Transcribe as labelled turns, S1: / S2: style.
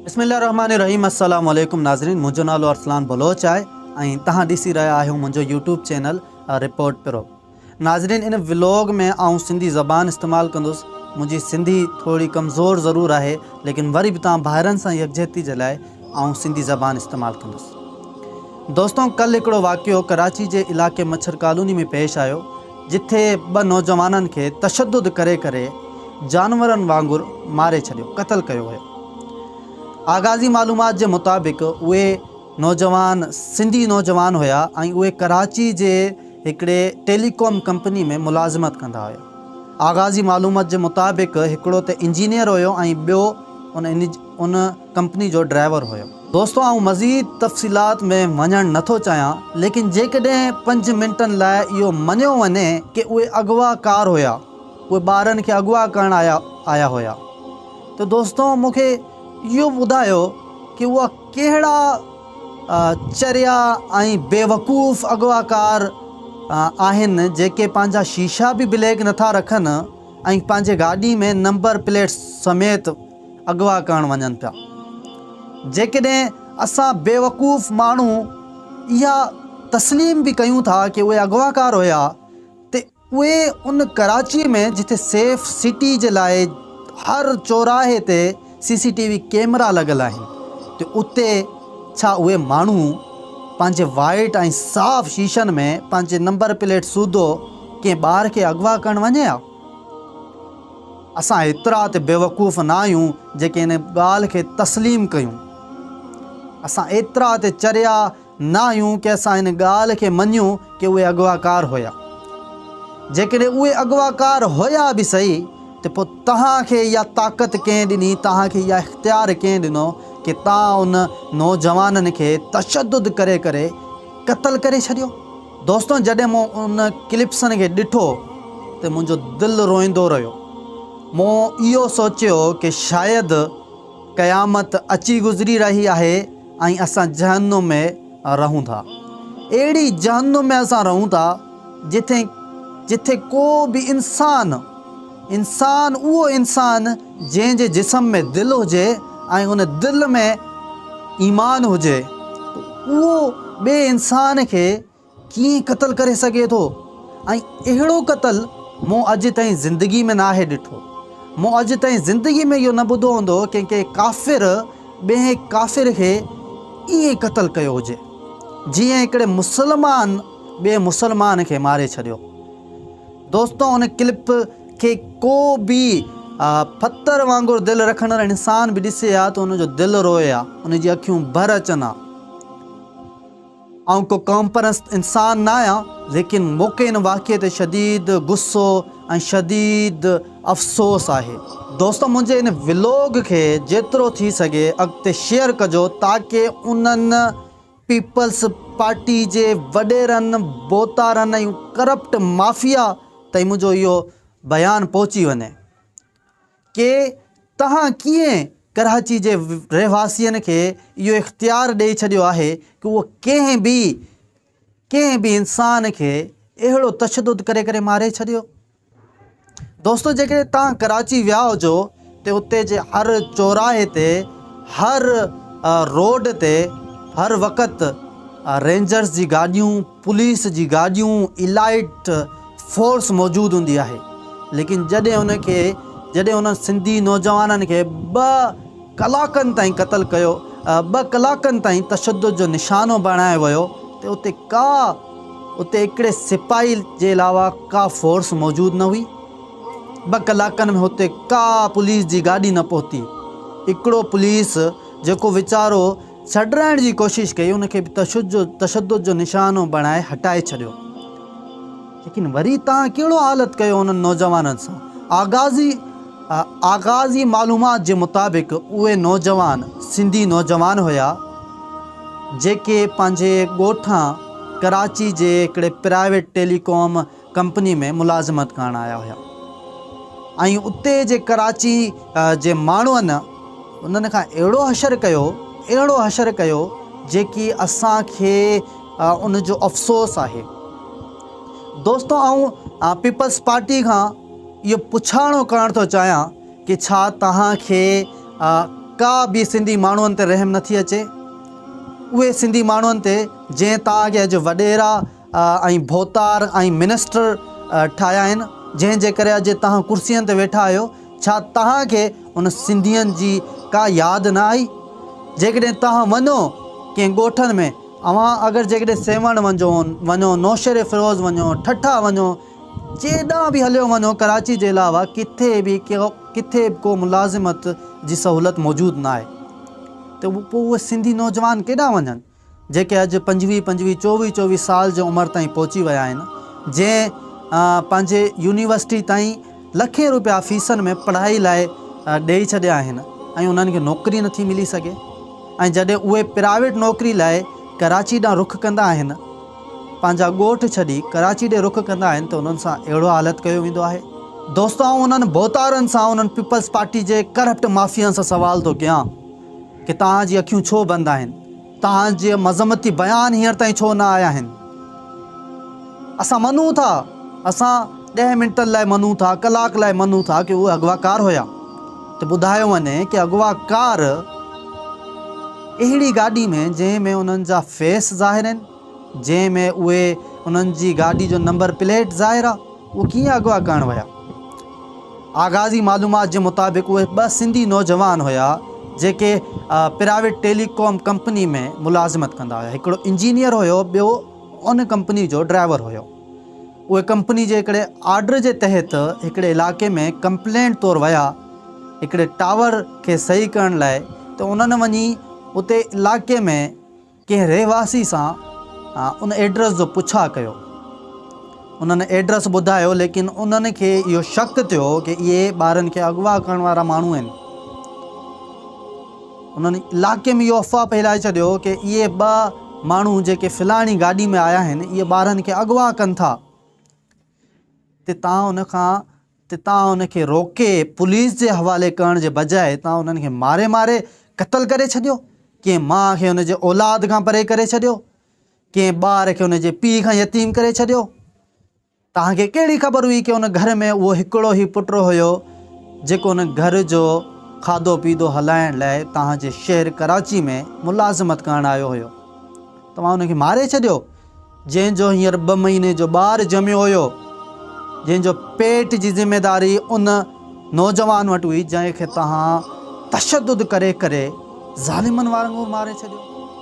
S1: बिस्मिल्लाहिर्रहमानिर्रहीम। अस्सलाम वालेकुम नाज़रीन, मुंहिंजो नालो अरसलान बलोच आहे ऐं तव्हां ॾिसी रहिया आहियो मुंहिंजो यूट्यूब चैनल रिपोर्ट पिरो। नाज़रीन, इन व्लॉग में आउं सिंधी ज़बान इस्तेमालु कंदुसि। मुंहिंजी सिंधी थोरी कमज़ोर ज़रूरु आहे, लेकिन वरी बि तव्हां भाइरनि सां यकजहती जे लाइ आउं सिंधी ज़बान इस्तेमालु कंदुसि। दोस्तों, कल्ह हिकिड़ो वाक़ियो कराची जे इलाइक़े मच्छर कॉलोनी में पेश आयो, जिथे ॿ नौजवाननि खे तशद्दुद करे करे जानवरनि वांगुरु मारे छॾियो, क़तलु कयो वियो। आगाज़ी मालूमात जे मुताबिक़ उहे नौजवान सिंधी नौजवान हुया ऐं उहे कराची जे हिकिड़े टेलीकॉम कंपनी में मुलाज़िमत कंदा हुया। आगाज़ी मालूमात जे मुताबिक़ हिकिड़ो त इंजीनियर हुयो ऐं ॿियो उन कंपनी जो ड्राइवर हुयो। दोस्तों, आउं मज़ीद तफ़सीलात में वञणु नथो चाहियां, लेकिन जेकॾहिं 5 मिंटनि लाइ इहो मञियो वञे कि उहे अगवाकार हुया, उहे ॿारनि खे अगवा करणु आया हुया, त दोस्तों मूंखे इहो ॿुधायो कि उहा कहिड़ा चरिया ऐं बेवकूफ़ अगवाकार आहिनि जेके पंहिंजा शीशा बि ब्लैक नथा रखनि ऐं पंहिंजे गाॾी में नंबर प्लेट समेत अगवा करणु वञनि पिया। जेकॾहिं असां बेवकूफ़ माण्हू इहा तस्लीम बि कयूं था कि उहे अगवाकार हुया, त उहे उन कराची में जिथे सेफ सिटी जे लाइ हर चौराहे ते CCTV कैमरा लॻल आहिनि, त उते छा उहे माण्हू पंहिंजे वाइट ऐं साफ़ शीशनि में पंहिंजे नंबर प्लेट सूधो कंहिं ॿार खे अगवा करणु वञे हा? असां एतिरा त बेवकूफ़ न आहियूं जेके इन ॻाल्हि खे तस्लीम कयूं। असां एतिरा त चरिया न आहियूं कि असां इन ॻाल्हि खे मञूं कि उहे अगवाकार हुया। जेकॾहिं उहे अगवाकार हुया बि सही, त पोइ तव्हांखे इहा ताक़त कंहिं ॾिनी, तव्हांखे इहा इख़्तियार कंहिं ॾिनो कि तव्हां उन नौजवाननि खे तशद्दुद करे करे क़तलु करे छॾियो? दोस्तों, जॾहिं मूं उन क्लिप्सनि खे ॾिठो त मुंहिंजो दिलि रोईंदो रहियो। मूं इहो सोचियो कि शायदि क़यामत अची गुज़री रही आहे ऐं असां जहन्नुम में रहूं था। अहिड़ी जहन्नुम में असां रहूं था जिथे को बि इंसान उहो इंसान जंहिंजे जिस्म में दिलि हुजे ऐं उन दिलि में ईमान हुजे, उहो ॿिए इंसान खे कीअं क़तलु करे सघे थो? ऐं अहिड़ो क़तलु मूं अॼु ताईं ज़िंदगी में नाहे ॾिठो। मूं अॼु ताईं ज़िंदगी में इहो न ॿुधो हूंदो कि कंहिं काफ़िर ॿिए काफ़िर खे ईअं क़तलु कयो हुजे जीअं हिकिड़े मुसलमान ॿिए मुसलमान खे मारे छॾियो। दोस्तों, उन क्लिप खे को बि पथर वांगुरु दिलि रखण इंसान बि ॾिसे हा त उनजो दिलि रोए हा, उनजी अखियूं भर अचनि हा। ऐं को कॉम्परस इंसान न आहियां, लेकिन मूंखे इन वाक़िए ते शदीद गुस्सो ऐं शदीद अफ़सोस आहे। दोस्तों, मुंहिंजे इन व्लॉग खे जेतिरो थी सघे अॻिते शेयर कजो, ताकि उन्हनि पीपल्स पार्टी जे वॾेरनि बोतारनि ऐं करप्ट माफ़िया ताईं मुंहिंजो इहो बयानु पहुची वञे कि तव्हां कीअं कराची जे रहवासियुनि खे इहो इख़्तियार ॾेई छॾियो आहे कि उहो कंहिं बि इंसान खे अहिड़ो तशद्दुद करे करे मारे छॾियो। दोस्तों, जेकॾहिं तव्हां कराची विया हुजो त उते जे हर चौराहे ते, हर रोड ते हर वक़्तु रेंजर्स जी गाॾियूं, पुलिस जी गाॾियूं, इलाइट फोर्स मौजूदु हूंदी आहे। लेकिन जॾहिं उन सिंधी नौजवाननि खे 2 कलाकनि ताईं क़तलु कयो, 2 कलाकनि ताईं तशद्दुद जो निशानो बणायो वियो, त उते हिकिड़े सिपाही जे अलावा का फोर्स मौजूदु न हुई। 2 कलाकनि में हुते का पुलिस जी गाॾी न पहुती। हिकिड़ो पुलिस जेको वीचारो छॾाइण जी कोशिशि कई, उनखे बि तशद्दुद जो निशानो बणाए हटाए छॾियो। लेकिन वरी तव्हां कहिड़ो हालत कयो उन्हनि नौजवाननि सां? आगाज़ी मालूमात जे मुताबिक़ उहे नौजवान सिंधी नौजवान हुया जेके पंहिंजे ॻोठां कराची जे हिकिड़े प्राइवेट टेलीकॉम कंपनी में मुलाज़िमत करणु आया हुया ऐं उते जे कराची जे माण्हुनि उन्हनि खां अहिड़ो हशर कयो जेकी असांखे उनजो अफ़सोस आहे। दोस्तों, आउं पीपल्स पार्टी खां इहो पुछाणो करणु थो चाहियां कि छा तव्हांखे का बि सिंधी माण्हुनि ते रहम नथी अचे। उहे सिंधी माण्हुनि ते जंहिं तव्हांखे अॼु वॾेरा ऐं भोतार ऐं मिनिस्टर ठाहिया आहिनि, जंहिंजे करे अॼु तव्हां कुर्सीअनि ते वेठा आहियो, छा तव्हांखे उन सिंधियुनि जी का यादि न आई? जेकॾहिं तव्हां वञो कंहिं ॻोठनि में, अवां अगरि जेकॾहिं सेवण वञो, नौशेरे फिरोज़ वञो, ठठा वञो, जेॾां बि हलियो वञो, कराची जे अलावा किथे बि को मुलाज़िमत जी सहूलियत मौजूदु न आहे। त पोइ उहे सिंधी नौजवान केॾां वञनि जेके अॼु 25-25, 24-24 साल जी उमिरि ताईं पहुची विया आहिनि, जंहिं पंहिंजे यूनिवर्सिटी ताईं लखें रुपया फ़ीसनि में पढ़ाई लाइ ॾेई छॾिया आहिनि ऐं उन्हनि खे नौकरी नथी मिली सघे। ऐं जॾहिं उहे प्राइवेट नौकरी लाइ कराची ॾांहुं रुख़ कंदा आहिनि, पंहिंजा ॻोठ छॾी कराची ॾे रुख़ कंदा आहिनि, त उन्हनि सां अहिड़ो हालत कयो वेंदो आहे। दोस्तो, आउं उन्हनि भोतारनि सां, उन्हनि पीपल्स पार्टी जे करप्ट माफ़ियनि सां सवाल थो कयां कि तव्हांजी अखियूं छो बंदि आहिनि? तव्हांजे मज़मती बयान हींअर ताईं छो न आया आहिनि? असां मञूं था, असां 10 मिंटनि लाइ मञूं था, कलाक लाइ मञूं था कि उहे अगवाकार हुया, त ॿुधायो वञे कि अगवाकार अहिड़ी गाॾी में जंहिं में उन्हनि जा फेस ज़ाहिर आहिनि, जंहिं में उहे उन्हनि जी गाॾी जो नंबर प्लेट ज़ाहिर आहे, उहो कीअं अगवा करणु विया? आगाज़ी मालूमात जे मुताबिक़ उहे 2 सिंधी नौजवान हुया जेके प्राइवेट टेलीकॉम कंपनी में मुलाज़िमत कंदा हुया। हिकिड़ो इंजीनियर हुयो, ॿियो उन कंपनी जो ड्राइवर हुयो। उहे कंपनी जे हिकिड़े आर्डर जे तहत हिकिड़े इलाइक़े में कंप्लेंट तौरु विया हिकिड़े टावर खे सही करण लाइ, त उन्हनि वञी उते इलाइक़े में कंहिं रहवासी सां उन एड्रेस जो पुछा कयो। उन्हनि एड्रेस ॿुधायो, लेकिन उन्हनि खे इहो शक थियो कि इहे ॿारनि खे अगवा करण वारा माण्हू आहिनि। उन्हनि इलाइक़े में इहो अफ़वाह फैलाए छॾियो कि इहे 2 माण्हू जेके फ़िलाणी गाॾी में आया आहिनि, इहे ॿारनि खे अगवा कनि था। तव्हां उनखे रोके पुलिस जे हवाले करण जे बजाए तव्हां उन्हनि खे मारे क़तल करे छॾियो। कंहिं माउ खे उनजे औलाद खां परे करे छॾियो, कंहिं ॿार खे उनजे पीउ खां यतीम करे छॾियो। तव्हांखे कहिड़ी ख़बर हुई कि उन घर में उहो हिकिड़ो ई पुटु हुयो जेको उन घर जो खाधो पीतो हलाइण लाइ तव्हांजे शहर कराची में मुलाज़िमत करणु आयो हुयो? तव्हां उनखे मारे छॾियो, जंहिंजो हींअर 2 महीने जो ॿारु ॼमियो हुयो, जंहिंजो पेट जी ज़िम्मेदारी उन नौजवान वटि हुई, जंहिंखे तव्हां तशद्दुद करे ज़ालिमनि वांगुरु मारे छॾियो।